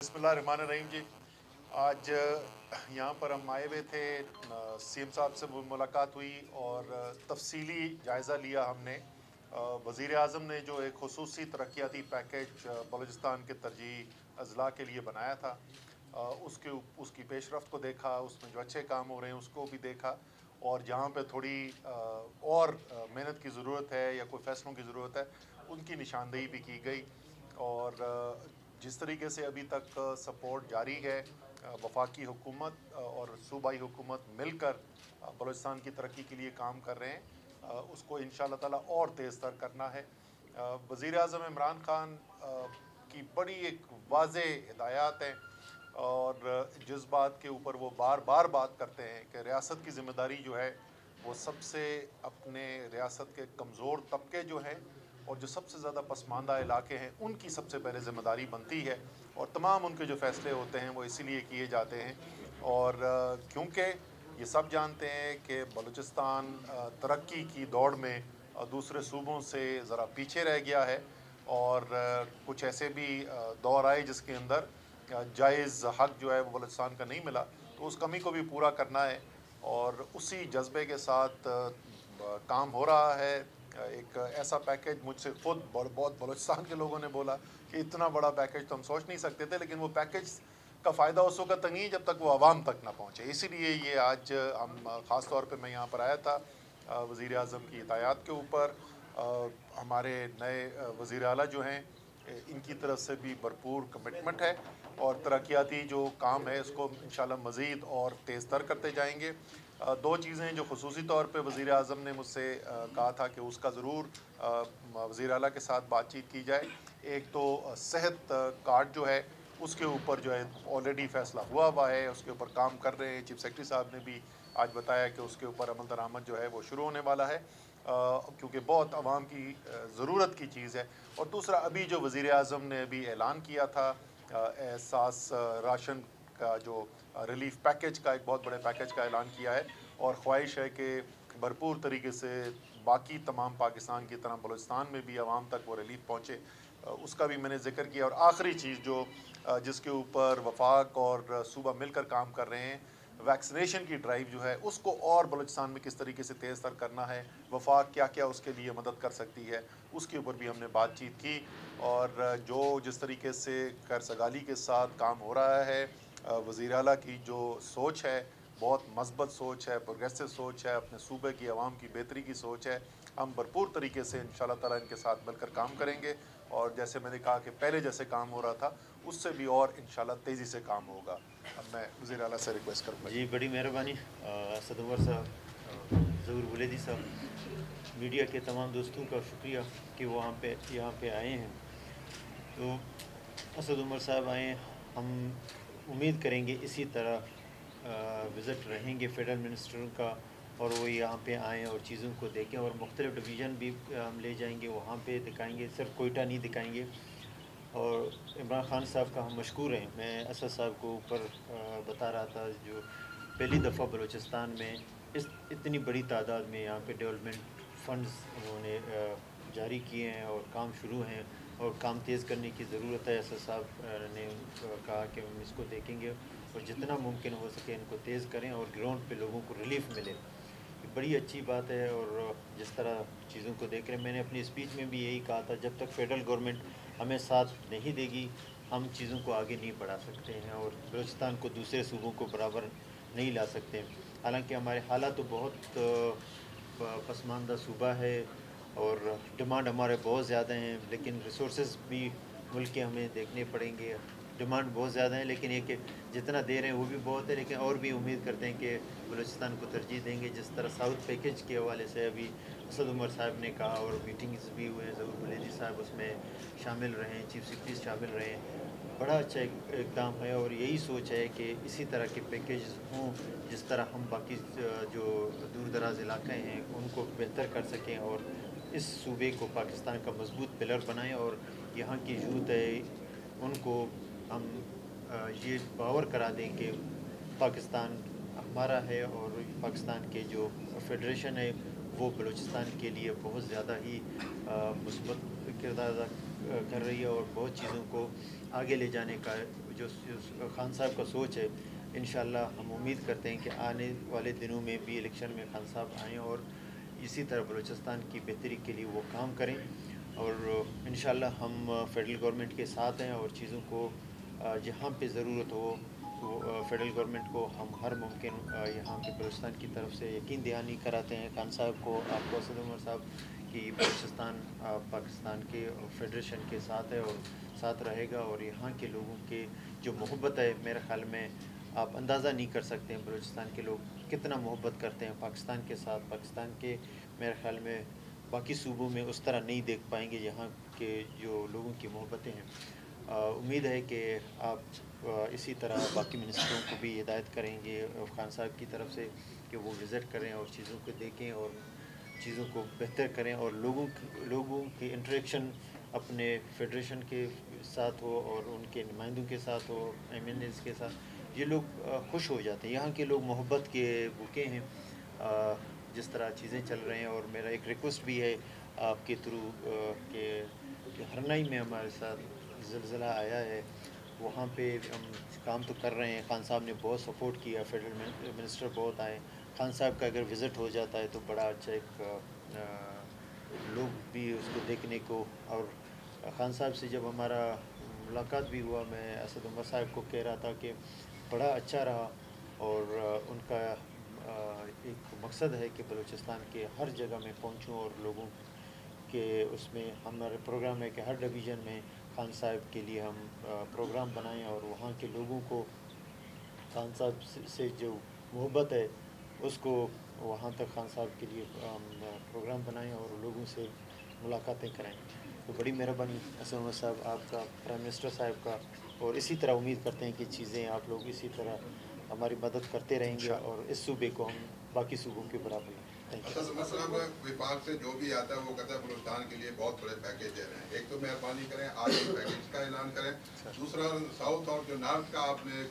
बिस्मिल्लाहिर्रहमानिर्रहीम जी। आज यहाँ पर हम आए हुए थे, सीएम साहब से मुलाकात हुई और तफसीली जायज़ा लिया हमने। वज़ीर आज़म ने जो एक खुसूसी तरक्याती पैकेज बलूचिस्तान के तरजीही अज़ला के लिए बनाया था, उसकी पेशरफ्त को देखा, उसमें जो अच्छे काम हो रहे हैं उसको भी देखा, और जहाँ पे थोड़ी और मेहनत की ज़रूरत है या कोई फ़ैसलों की ज़रूरत है उनकी निशानदेही भी की गई। और जिस तरीके से अभी तक सपोर्ट जारी है, वफाकी हुकूमत और सूबाई हुकूमत मिलकर बलूचिस्तान की तरक्की के लिए काम कर रहे हैं, उसको इंशाअल्लाह ताला और तेज़ तर करना है। वज़ीर आज़म इमरान खान की बड़ी एक वाज़ेह हिदायत हैं, और जिस बात के ऊपर वो बार बार बात करते हैं कि रियासत की ज़िम्मेदारी जो है वो सबसे अपने रियासत के कमज़ोर तबके जो हैं और जो सबसे ज़्यादा पसमानदा इलाके हैं उनकी सबसे पहले ज़िम्मेदारी बनती है, और तमाम उनके जो फ़ैसले होते हैं वो इसीलिए किए जाते हैं। और क्योंकि ये सब जानते हैं कि बलूचिस्तान तरक्की की दौड़ में दूसरे सूबों से ज़रा पीछे रह गया है, और कुछ ऐसे भी दौर आए जिसके अंदर जायज़ हक़ जो है वो बलूचिस्तान का नहीं मिला, तो उस कमी को भी पूरा करना है। और उसी जज्बे के साथ काम हो रहा है। एक ऐसा पैकेज मुझसे खुद बहुत बलूचिस्तान के लोगों ने बोला कि इतना बड़ा पैकेज तो हम सोच नहीं सकते थे, लेकिन वो पैकेज का फ़ायदा उस वक्त तक नहीं जब तक वो आवाम तक ना पहुँचे। इसीलिए ये आज हम ख़ास तौर पे मैं यहाँ पर आया था वज़ीर आज़म की हिदायत के ऊपर। हमारे नए वज़ीर आला जो हैं इनकी तरफ से भी भरपूर कमिटमेंट है, और तरक्याती जो काम है इसको इंशाल्लाह मज़ीद और तेज़ तर करते जाएंगे। दो चीज़ें जो खुसूसी तौर पे वज़ीर आज़म ने मुझसे कहा था कि उसका ज़रूर वज़ीर आला के साथ बातचीत की जाए। एक तो सेहत कार्ड जो है उसके ऊपर जो है ऑलरेडी फ़ैसला हुआ है, उसके ऊपर काम कर रहे हैं। चीफ सेक्रेटरी साहब ने भी आज बताया कि उसके ऊपर अमल दरामद जो है वो शुरू होने वाला है, क्योंकि बहुत आवाम की ज़रूरत की चीज़ है। और दूसरा, अभी जो वज़ीर आज़म ने अभी ऐलान किया था एहसास राशन का, जो रिलीफ़ पैकेज का, एक बहुत बड़े पैकेज का ऐलान किया है, और ख्वाहिश है कि भरपूर तरीके से बाकी तमाम पाकिस्तान की तरह बलूचिस्तान में भी आवाम तक वो रिलीफ़ पहुँचे, उसका भी मैंने ज़िक्र किया। और आखिरी चीज़ जो जिसके ऊपर वफाक और सूबा मिलकर काम कर रहे हैं, वैक्सीनेशन की ड्राइव जो है उसको और बलूचिस्तान में किस तरीके से तेज़ तर करना है, वफाक क्या क्या उसके लिए मदद कर सकती है, उसके ऊपर भी हमने बातचीत की। और जो जिस तरीके से करसगाली के साथ काम हो रहा है, वज़ीर आला की जो सोच है बहुत मस्बत सोच है, प्रोग्रेसिव सोच है, अपने सूबे की आवाम की बेहतरी की सोच है। हम भरपूर तरीके से इंशाअल्लाह ताला इनके साथ मिलकर काम करेंगे, और जैसे मैंने कहा कि पहले जैसे काम हो रहा था उससे भी और इंशाअल्लाह तेज़ी से काम होगा। अब मैं वज़ीर आला से रिक्वेस्ट करूँगा। जी, बड़ी मेहरबानी असद उमर साहब, ज़हूर बुलेदी साहब, मीडिया के तमाम दोस्तों का शुक्रिया कि वो यहाँ पे आए हैं। तो असद उमर साहब आए, हम उम्मीद करेंगे इसी तरह विज़िट रहेंगे फेडरल मिनिस्टरों का, और वो यहाँ पे आएँ और चीज़ों को देखें, और मुख्तलिफ़ डिवीज़न भी हम ले जाएंगे, वहाँ पे दिखाएंगे, सिर्फ कोयटा नहीं दिखाएंगे। और इमरान खान साहब का हम मशकूर हैं। मैं असद साहब को ऊपर बता रहा था, जो पहली दफ़ा बलूचिस्तान में इतनी बड़ी तादाद में यहाँ पे डेवलपमेंट फंड्स उन्होंने जारी किए हैं और काम शुरू हैं, और काम तेज़ करने की ज़रूरत है। असद साहब ने कहा कि हम इसको देखेंगे और जितना मुमकिन हो सके इनको तेज़ करें और ग्राउंड पे लोगों को रिलीफ मिले। ये बड़ी अच्छी बात है। और जिस तरह चीज़ों को देख रहे हैं, मैंने अपनी स्पीच में भी यही कहा था, जब तक फेडरल गवर्नमेंट हमें साथ नहीं देगी हम चीज़ों को आगे नहीं बढ़ा सकते हैं, और बलूचिस्तान को दूसरे सूबों को बराबर नहीं ला सकते। हालांकि हमारे हालात तो बहुत पसमानदा सूबा है, और डिमांड हमारे बहुत ज़्यादा हैं, लेकिन रिसोर्स भी मुल्क के हमें देखने पड़ेंगे। डिमांड बहुत ज़्यादा है, लेकिन ये कि जितना दे रहे हैं वो भी बहुत है, लेकिन और भी उम्मीद करते हैं कि बलूचिस्तान को तरजीह देंगे। जिस तरह साउथ पैकेज के हवाले से अभी असद उमर साहब ने कहा, और मीटिंग्स भी हुए हैं, ज़हूर बुलेदी साहब उसमें शामिल रहे, चीफ सेक्रेटरी शामिल रहे, बड़ा अच्छा इकदाम है। और यही सोच है कि इसी तरह के पैकेज हों, जिस तरह हम बाकी जो दूर दराज इलाक़े हैं उनको बेहतर कर सकें, और इस सूबे को पाकिस्तान का मजबूत पिलर बनाएं, और यहाँ की यूथ है उनको हम ये बावर करा दें कि पाकिस्तान हमारा है, और पाकिस्तान के जो फेडरेशन है वो बलूचिस्तान के लिए बहुत ज़्यादा ही मुस्बत किरदार अदा कर रही है, और बहुत चीज़ों को आगे ले जाने का जो खान साहब का सोच है, इंशाल्लाह हम उम्मीद करते हैं कि आने वाले दिनों में भी इलेक्शन में खान साहब आएँ और इसी तरह बलूचिस्तान की बेहतरी के लिए वो काम करें। और इंशाल्लाह हम फेडरल गवर्नमेंट के साथ हैं और चीज़ों को जहाँ पे ज़रूरत हो तो फेडरल गवर्नमेंट को हम हर मुमकिन यहाँ पे बलूचिस्तान की तरफ से यकीन दहानी कराते हैं खान साहब को, आपको असद उमर साहब कि बलूचिस्तान पाकिस्तान के फेडरेशन के साथ है और साथ रहेगा। और यहाँ के लोगों के जो मोहब्बत है, मेरे ख़्याल में आप अंदाज़ा नहीं कर सकते हैं बलूचिस्तान के लोग कितना मोहब्बत करते हैं पाकिस्तान के साथ। पाकिस्तान के मेरे ख़्याल में बाकी सूबों में उस तरह नहीं देख पाएंगे यहाँ के जो लोगों की मोहब्बतें हैं। उम्मीद है कि आप इसी तरह बाकी मिनिस्टरों को भी हिदायत करेंगे खान साहब की तरफ से कि वो विज़िट करें और चीज़ों को देखें और चीज़ों को बेहतर करें और लोगों की इंटरेक्शन अपने फेडरेशन के साथ हो और उनके नुमाइंदों के साथ हो, MNAs के साथ। ये लोग खुश हो जाते हैं, यहाँ के लोग मोहब्बत के भूखे हैं जिस तरह चीज़ें चल रहे हैं। और मेरा एक रिक्वेस्ट भी है आपके थ्रू कि हरनाई में हमारे साथ ज़िलज़ला आया है, वहाँ पे हम काम तो कर रहे हैं। खान साहब ने बहुत सपोर्ट किया, फेडरल मिनिस्टर बहुत आए। खान साहब का अगर विज़िट हो जाता है तो बड़ा अच्छा एक लोग भी उसको देखने को। और खान साहब से जब हमारा मुलाकात भी हुआ, मैं असद उमर साहब को कह रहा था कि बड़ा अच्छा रहा और उनका एक मकसद है कि बलूचिस्तान के हर जगह में पहुंचूं और लोगों के उसमें हमारे प्रोग्राम है कि हर डिवीज़न में खान साहब के लिए हम प्रोग्राम बनाएं और वहाँ के लोगों को खान साहब से जो मोहब्बत है उसको वहाँ तक खान साहब के लिए प्रोग्राम बनाएं और लोगों से मुलाकातें कराएं। तो बड़ी मेहरबानी असद उमर साहब आपका, प्राइम मिनिस्टर साहब का। और इसी तरह उम्मीद करते हैं कि चीज़ें आप लोग इसी तरह हमारी मदद करते रहेंगे और इस सूबे को हम बाकी सूबों के बराबर। Thank you. विभाग से जो भी आता है वो कहता है बलूचिस्तान के लिए बहुत बड़े पैकेज दे रहे हैं। एक तो मेहरबानी करें आज पैकेज का ऐलान करें, दूसरा साउथ और जो नॉर्थ का आपने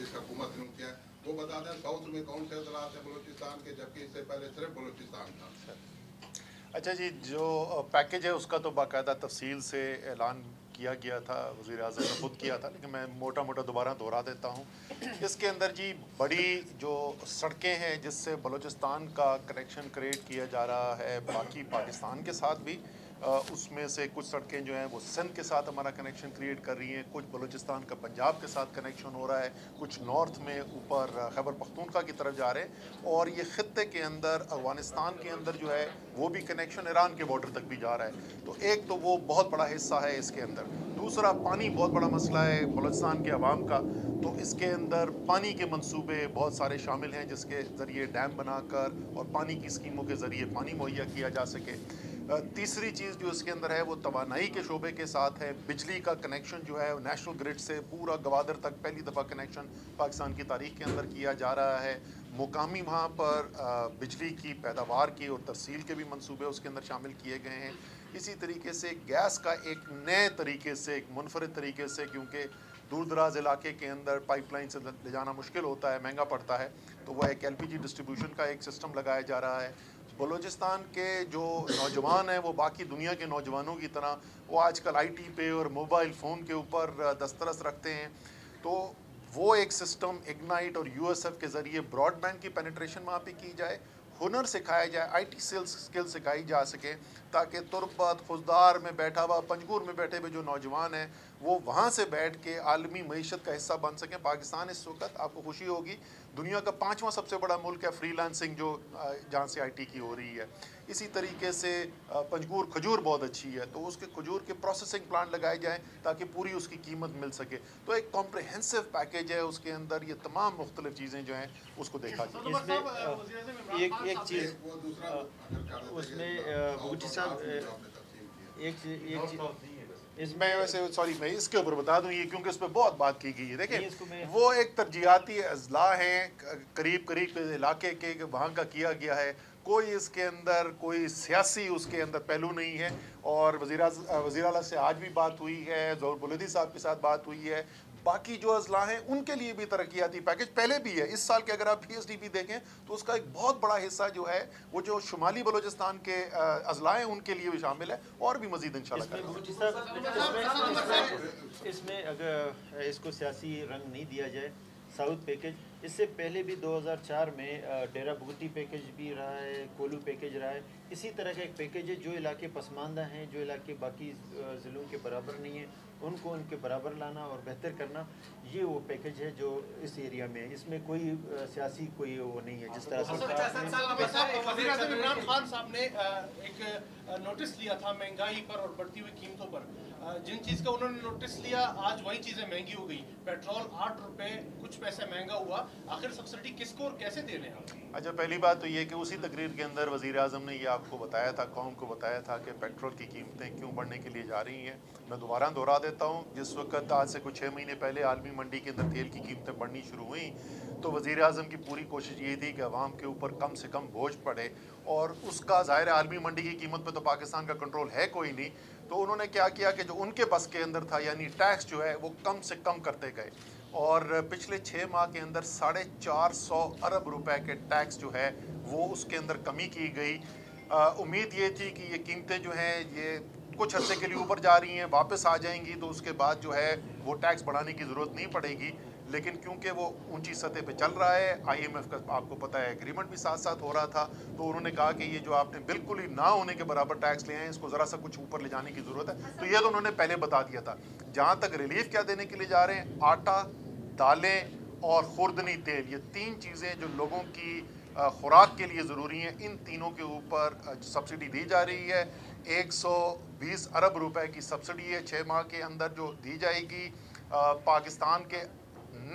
इस हुकूमत ने किया वो बता दें साउथ में कौन से अजलात हैं बलूचिस्तान के, जबकि इससे पहले सिर्फ बलूचिस्तान था। अच्छा जी, जो पैकेज है उसका तो बाकायदा तफसील से ऐलान किया गया था, वज़ीर आज़म ने खुद किया था, लेकिन मैं मोटा मोटा दोबारा दोहरा देता हूँ। इसके अंदर जी बड़ी जो सड़कें हैं जिससे बलूचिस्तान का कनेक्शन क्रिएट किया जा रहा है बाकी पाकिस्तान के साथ भी, उसमें से कुछ सड़कें जो हैं वो सिंध के साथ हमारा कनेक्शन क्रिएट कर रही हैं, कुछ बलूचिस्तान का पंजाब के साथ कनेक्शन हो रहा है, कुछ नॉर्थ में ऊपर खैबर पख्तूनख्वा की तरफ जा रहे हैं। और ये ख़ित्ते के अंदर अफ़गानिस्तान के अंदर जो है वो भी कनेक्शन ईरान के बॉर्डर तक भी जा रहा है। तो एक तो वो बहुत बड़ा हिस्सा है इसके अंदर। दूसरा, पानी बहुत बड़ा मसला है बलूचिस्तान के अवाम का, तो इसके अंदर पानी के मंसूबे बहुत सारे शामिल हैं जिसके ज़रिए डैम बनाकर और पानी की स्कीमों के ज़रिए पानी मुहैया किया जा सके। तीसरी चीज़ जो इसके अंदर है वो तवानाई के शोबे के साथ है। बिजली का कनेक्शन जो है नेशनल ग्रिड से पूरा गवादर तक पहली दफ़ा कनेक्शन पाकिस्तान की तारीख़ के अंदर किया जा रहा है। मुकामी वहाँ पर बिजली की पैदावार की और तरसील के भी मंसूबे उसके अंदर शामिल किए गए हैं। इसी तरीके से गैस का एक नए तरीके से, एक मुनफरद तरीके से, क्योंकि दूर दराज इलाके के अंदर पाइपलाइन से ले जाना मुश्किल होता है, महंगा पड़ता है, तो वह एक LPG डिस्ट्रीब्यूशन का एक सिस्टम लगाया जा रहा है। बलूचिस्तान के जो नौजवान हैं वो बाकी दुनिया के नौजवानों की तरह वो आजकल IT पे और मोबाइल फ़ोन के ऊपर दस्तरस रखते हैं, तो वो एक सिस्टम इग्नाइट और USF के ज़रिए ब्रॉडबैंड की पेनिट्रेशन वहाँ पे की जाए, हुनर सिखाया जाए, IT स्किल सिखाई जा सके, ताकि तुरबत खुजदार में बैठा हुआ, पंजगूर में बैठे हुए जो नौजवान हैं वो वहाँ से बैठ के आलमी मईशत का हिस्सा बन सकें। पाकिस्तान इस वक्त, आपको खुशी होगी, दुनिया का 5वां सबसे बड़ा मुल्क है फ्रीलांसिंग जो जहाँ से IT की हो रही है। इसी तरीके से पंजगूर खजूर बहुत अच्छी है, तो उसके खजूर के प्रोसेसिंग प्लांट लगाए जाएँ ताकि पूरी उसकी कीमत मिल सके। तो एक कॉम्प्रिहेंसिव पैकेज है, उसके अंदर ये तमाम मुख्तलिफ चीज़ें जो हैं उसको देखा जाए। इसमें एक चीज़ उसमें बूटी साहब एक चीज़ मैं वैसे सॉरी मैं इसके ऊपर बता दूं, ये क्योंकि उस पर बहुत बात की गई है। देखें, वो एक तरजीहाती अजला हैं करीब करीब के इलाके के वहाँ का किया गया है, कोई इसके अंदर कोई सियासी उसके अंदर पहलू नहीं है। और वज़ीर आला से आज भी बात हुई है, ज़ोहर बुलंदी साहब के साथ बात हुई है, باقی جو اضلاع ہیں ان کے لیے بھی ترقیاتی پیکج پہلے بھی ہے. اس سال کے اگر آپ PSDP دیکھیں تو اس کا ایک بہت بڑا حصہ جو ہے وہ جو شمالی بلوچستان کے اضلاع ہیں ان کے لیے بھی شامل ہے, اور بھی مزید انشاءاللہ کریں گے. اس میں اگر اس کو سیاسی رنگ نہیں دیا جائے, ساؤتھ پیکج اس سے پہلے بھی 2004 میں ڈیرہ بگٹی پیکج بھی رہا ہے, کولو پیکج رہا ہے. اسی طرح کا ایک پیکج ہے جو علاقے پسماندہ ہیں, جو علاقے باقی ضلعوں کے برابر نہیں ہیں, ان کو ان کے برابر لانا اور بہتر کرنا, یہ وہ پیکج ہے جو اس ایریا میں ہے. اس میں کوئی سیاسی کوئی وہ نہیں ہے. جس طرح سے وزیر اعظم عمران خان صاحب نے ایک نوٹس لیا تھا مہنگائی پر اور بڑھتی ہوئی قیمتوں پر, جن چیز کا انہوں نے نوٹس لیا آج وہی چیزیں مہنگی ہو گئی. پیٹرول 8 روپے کچھ پیسے مہنگا ہوا. آخر سبسڈی کس کو اور کیسے دے رہے ہیں آپ؟ اچھا, پہلی بات تو یہ کہ اسی تقریر کے اندر وزیر اعظم نے یہ آپ کو بتایا تھا, قوم کو بتایا تھا کہ پیٹرول کی قیمتیں کیوں بڑھنے کے لیے جا رہی ہیں. میں دوبارہ دہرا دیتا ہوں, جس وقت آج سے کچھ 6 مہینے پہلے عالمی منڈی کے اندر تیل کی قیمتیں بڑھنی شروع ہوئیں تو وزیر اعظم کی پوری کوشش یہ تھی کہ عوام کے اوپر کم سے کم بوجھ پڑے, اور اس کا ظاہر عالمی منڈی کی قیمت پہ تو پاکستان کا کنٹرول ہے کوئی نہیں. تو انہوں نے کیا کیا کہ جو ان کے بس کے اندر تھا, یعنی ٹیکس جو ہے وہ کم سے کم کرتے گئے, اور پچھلے 6 ماہ کے اندر 450 ارب روپے کے ٹیکس جو ہے وہ اس کے اندر کمی کی گئی. امید یہ تھی کہ یہ قیمتیں جو ہیں یہ کچھ عرصے کے لیے اوپر جا رہی ہیں, واپس آ جائیں گی تو اس کے بعد جو ہے وہ ٹیکس بڑھانے کی ضرورت نہیں پڑے گی. لیکن کیونکہ وہ اونچی سطح پہ چل رہا ہے, IMF کا آپ کو پتہ ہے ایگریمنٹ بھی ساتھ ساتھ ہو رہا تھا, تو انہوں نے کہا کہ یہ جو آپ نے بالکل ہی نہ ہونے کے برابر ٹیکس لے ہیں اس کو ذرا سا کچھ اوپر لے جانے کی ضرورت ہے. تو یہ تو انہوں نے پہلے بتا دیا تھا. جہاں تک ریلیف کیا دینے کے لیے جا رہے ہیں, آٹا, دالیں اور خوردنی تیل, یہ 3 چیزیں جو لوگوں کی خوراک کے لیے ضروری ہیں, ان تینوں کے اوپر سبسڈی دی جا رہی ہے. 120 ارب روپے کی سبسڈی ہے 6 ماہ کے اندر جو دی جائے گی. پاکستان کے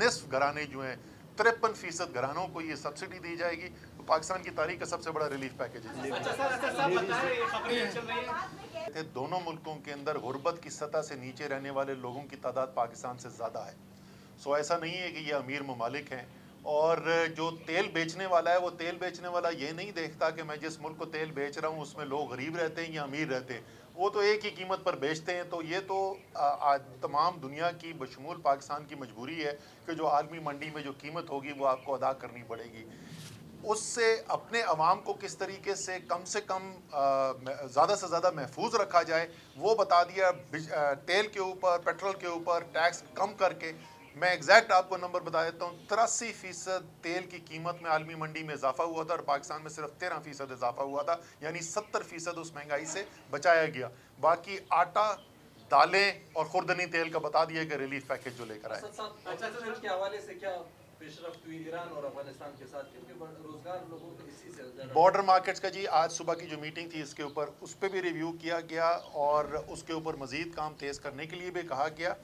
نصف گھرانے جو ہیں 53% گھرانوں کو یہ سبسڈی دی جائے گی. تو پاکستان کی تاریخ کا سب سے بڑا ریلیف پیکج ہے. دونوں ملکوں کے اندر غربت کی سطح سے نیچے رہنے والے لوگوں کی تعداد پاکستان سے زیادہ ہے. سو ایسا نہیں ہے کہ یہ امیر ممالک ہیں, اور جو تیل بیچنے والا ہے وہ تیل بیچنے والا یہ نہیں دیکھتا کہ میں جس ملک کو تیل بیچ رہا ہوں اس میں لوگ غریب رہتے ہیں یا امیر رہتے ہیں, وہ تو ایک ہی قیمت پر بیچتے ہیں. تو یہ تو تمام دنیا کی بشمول پاکستان کی مجبوری ہے کہ جو عالمی منڈی میں جو قیمت ہوگی وہ آپ کو ادا کرنی پڑے گی. اس سے اپنے عوام کو کس طریقے سے کم زیادہ سے زیادہ محفوظ رکھا جائے وہ بتا دیا. تیل کے اوپر, پیٹرول کے اوپر ٹیکس کم کر کے, میں ایگزیکٹ آپ کو نمبر بتا دیتا ہوں, 83% تیل کی قیمت میں عالمی منڈی میں اضافہ ہوا تھا, اور پاکستان میں صرف 13% اضافہ ہوا تھا, یعنی 70% اس مہنگائی سے بچایا گیا. باقی آٹا, دالیں اور خوردنی تیل کا بتا دیا کہ ریلیف پیکج جو لے کر آئے. کے حوالے سے کیا پیش رفت ہوئی ایران اور افغانستان کے ساتھ, کیونکہ روزگار لوگوں کو اسی سے بارڈر مارکیٹس کا جی آج صبح کی جو میٹنگ تھی اس کے اوپر اس پہ بھی ریویو کیا گیا, اور اس کے اوپر مزید کام تیز کرنے کے لیے بھی کہا گیا.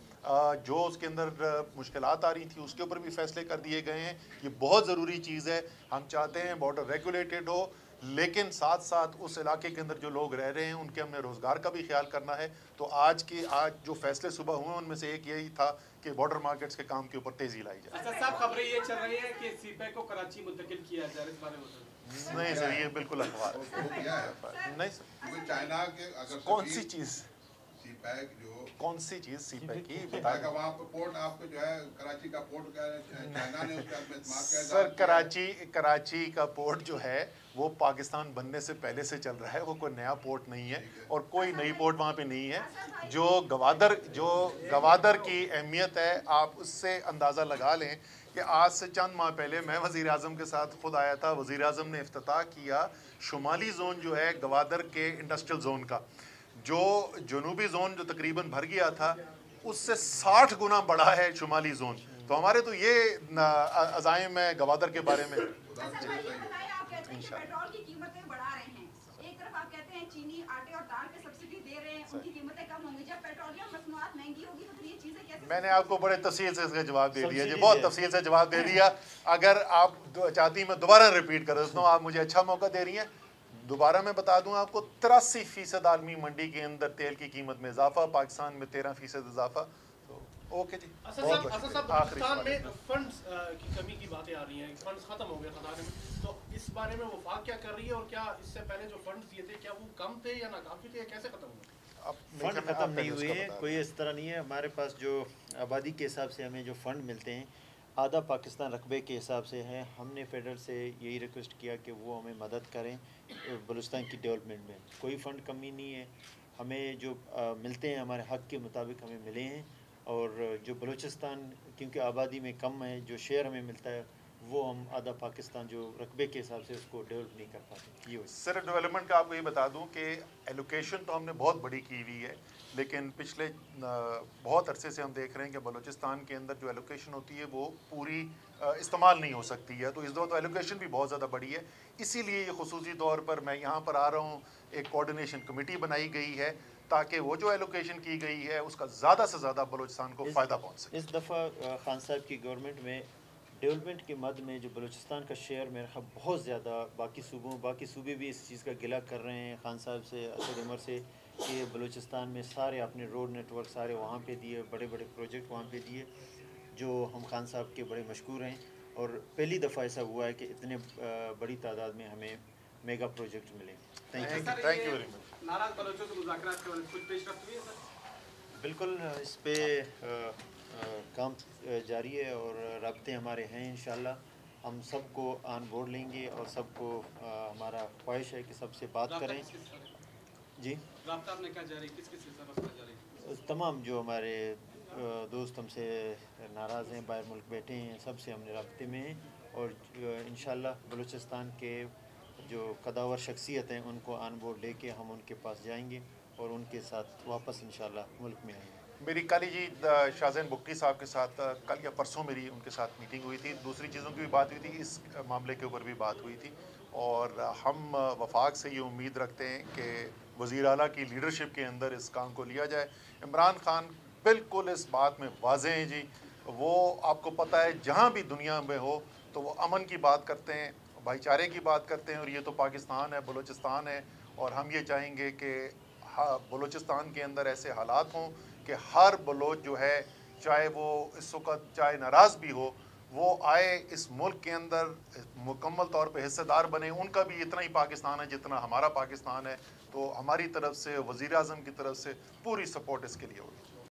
جو اس کے اندر مشکلات آ رہی تھیں اس کے اوپر بھی فیصلے کر دیے گئے ہیں. یہ بہت ضروری چیز ہے. ہم چاہتے ہیں بارڈر ریگولیٹڈ ہو, لیکن ساتھ ساتھ اس علاقے کے اندر جو لوگ رہ رہے ہیں ان کے ہم نے روزگار کا بھی خیال کرنا ہے. تو آج جو فیصلے صبح ہوئے ان میں سے ایک یہی تھا کہ بارڈر مارکیٹس کے کام کے اوپر تیزی لائی جائے. صاحب خبریں یہ چل رہی ہیں کہ سی پیک کو کراچی منتقل کیا جائے, اس بارے میں نہیں سر, یہ بالکل افواہ نہیں سر. چائنا کے اگر کون سی چیز سی پیک جو کون سی چیز سی پیک کی وہاں پہ پورٹ آپ کو جو ہے کراچی کا پورٹ چائنا نے اس کا اعتماد کیا سر. کراچی کا پورٹ جو ہے وہ پاکستان بننے سے پہلے سے چل رہا ہے, وہ کوئی نیا پورٹ نہیں ہے, اور کوئی نئی پورٹ وہاں پہ نہیں ہے. جو گوادر کی اہمیت ہے آپ اس سے اندازہ لگا لیں کہ آج سے چند ماہ پہلے میں وزیر اعظم کے ساتھ خود آیا تھا. وزیر اعظم نے افتتاح کیا شمالی زون جو ہے گوادر کے انڈسٹریل زون کا, جو جنوبی زون جو تقریباً بھر گیا تھا اس سے 60 گنا بڑا ہے شمالی زون. تو ہمارے تو یہ عزائم ہے گوادر کے بارے میں. پیٹرول کی قیمتیں بڑھا رہے ہیں, ایک طرف آپ کہتے ہیں چینی, آٹے اور دال پہ سبسڈی دے رہے ہیں, ان کی قیمتیں کم ہوں گی. جب پیٹرولیم مصنوعات مہنگی ہوگی تو یہ چیزیں کیسے؟ میں نے آپ کو بڑے تفصیل سے اس کا جواب دے دیا جی, بہت تفصیل سے جواب دے دیا. اگر آپ چاہتی میں دوبارہ ریپیٹ کر دیتا ہوں, آپ مجھے اچھا موقع دے رہی ہیں, دوبارہ میں بتا دوں آپ کو 83% عالمی منڈی کے اندر تیل کی قیمت میں اضافہ, پاکستان میں 13% اضافہ. اوکے جی, پاکستان میں فنڈز کی کمی کی باتیں آ رہی ہیں, فنڈز ختم ہو گئے خزانے میں, تو اس بارے میں وفاق کیا کر رہی ہے, اور کیا اس سے پہلے جو فنڈز دیے تھے کیا وہ کم تھے یا ناکافی تھے, کیسے ختم ہوئے؟ فنڈ ختم نہیں ہوئے ہیں, کوئی اس طرح نہیں ہے. ہمارے پاس جو आबादी के हिसाब से हमें जो फ़ंड मिलते हैं आधा पाकिस्तान रकबे के हिसाब से है। हमने फेडरल से यही रिक्वेस्ट किया कि वो हमें मदद करें बलूचिस्तान की डेवलपमेंट में। कोई फ़ंड कमी नहीं है, हमें जो मिलते हैं हमारे हक़ के मुताबिक हमें मिले हैं। और जो बलूचिस्तान क्योंकि आबादी में कम है, जो शेयर हमें मिलता है वो हम आधा पाकिस्तान जो रकबे के हिसाब से उसको डेवलप नहीं कर पाते। ये सर डेवलपमेंट का आपको ये बता दूं कि एलोकेशन तो हमने बहुत बड़ी की हुई है, लेकिन पिछले बहुत अरसे से हम देख रहे हैं कि बलूचिस्तान के अंदर जो एलोकेशन होती है वो पूरी इस्तेमाल नहीं हो सकती है। तो इस दफ़ा तो एलोकेशन भी बहुत ज़्यादा बड़ी है, इसीलिए ये खुसूसी तौर पर मैं यहाँ पर आ रहा हूँ। एक कोऑर्डिनेशन कमेटी बनाई गई है ताकि वो जो एलोकेशन की गई है उसका ज़्यादा से ज़्यादा बलूचिस्तान को फ़ायदा पहुँच सके। इस दफ़ा खान साहब की गवर्नमेंट में डेवलपमेंट के मद में जो बलूचिस्तान का शेयर मेरे ख्याल बहुत ज़्यादा, बाकी सूबे भी इस चीज़ का गिला कर रहे हैं खान साहब से, असद उमर से, कि बलूचिस्तान में सारे अपने रोड नेटवर्क सारे वहाँ पे दिए, बड़े बड़े प्रोजेक्ट वहाँ पे दिए जो हम खान साहब के बड़े मशहूर हैं। और पहली दफ़ा ऐसा हुआ है कि इतने बड़ी तादाद में हमें मेगा प्रोजेक्ट मिले। Thank you very much. नाराज बलोचों से मुज़ाकरात के कुछ पेशरफ्त हुई है सर? बिल्कुल, इस पे काम जारी है और राब्ते हमारे हैं। इंशाल्लाह हम सबको ऑन बोर्ड लेंगे और सबको हमारा ख्वाहिश है कि सबसे बात करें। जी, राब्ता आपने क्या जारी, किस किस से राब्ता जारी? तमाम जो हमारे दोस्त हमसे नाराज़ हैं, बाहर मुल्क बैठे हैं, सबसे हमने राब्ते में हैं। और इंशाल्लाह बलूचिस्तान के जो कदावर शख्सियत हैं उनको ऑन बोर्ड लेके हम उनके पास जाएंगे और उनके साथ वापस इंशाल्लाह मुल्क में आएंगे। मेरी कल ही जी शाहजैन बुगटी साहब के साथ कल या परसों मेरी उनके साथ मीटिंग हुई थी। दूसरी चीज़ों की भी बात हुई थी, इस मामले के ऊपर भी बात हुई थी। और हम वफाक से ये उम्मीद रखते हैं कि वज़ीर आला की लीडरशिप के अंदर इस काम को लिया जाए। इमरान खान बिल्कुल इस बात में वाज़े हैं जी, वो आपको पता है जहाँ भी दुनिया में हो तो वो अमन की बात करते हैं, भाईचारे की बात करते हैं। और ये तो पाकिस्तान है, बलूचिस्तान है, और हम ये चाहेंगे कि बलूचिस्तान के अंदर ऐसे हालात हों कि हर बलोच जो है, चाहे वो इस वक्त चाहे नाराज़ भी हो, वो आए इस मुल्क के अंदर मुकम्मल तौर पे हिस्सेदार बने। उनका भी इतना ही पाकिस्तान है जितना हमारा पाकिस्तान है। तो हमारी तरफ से, वज़ीर आज़म की तरफ से पूरी सपोर्ट इसके लिए होगी।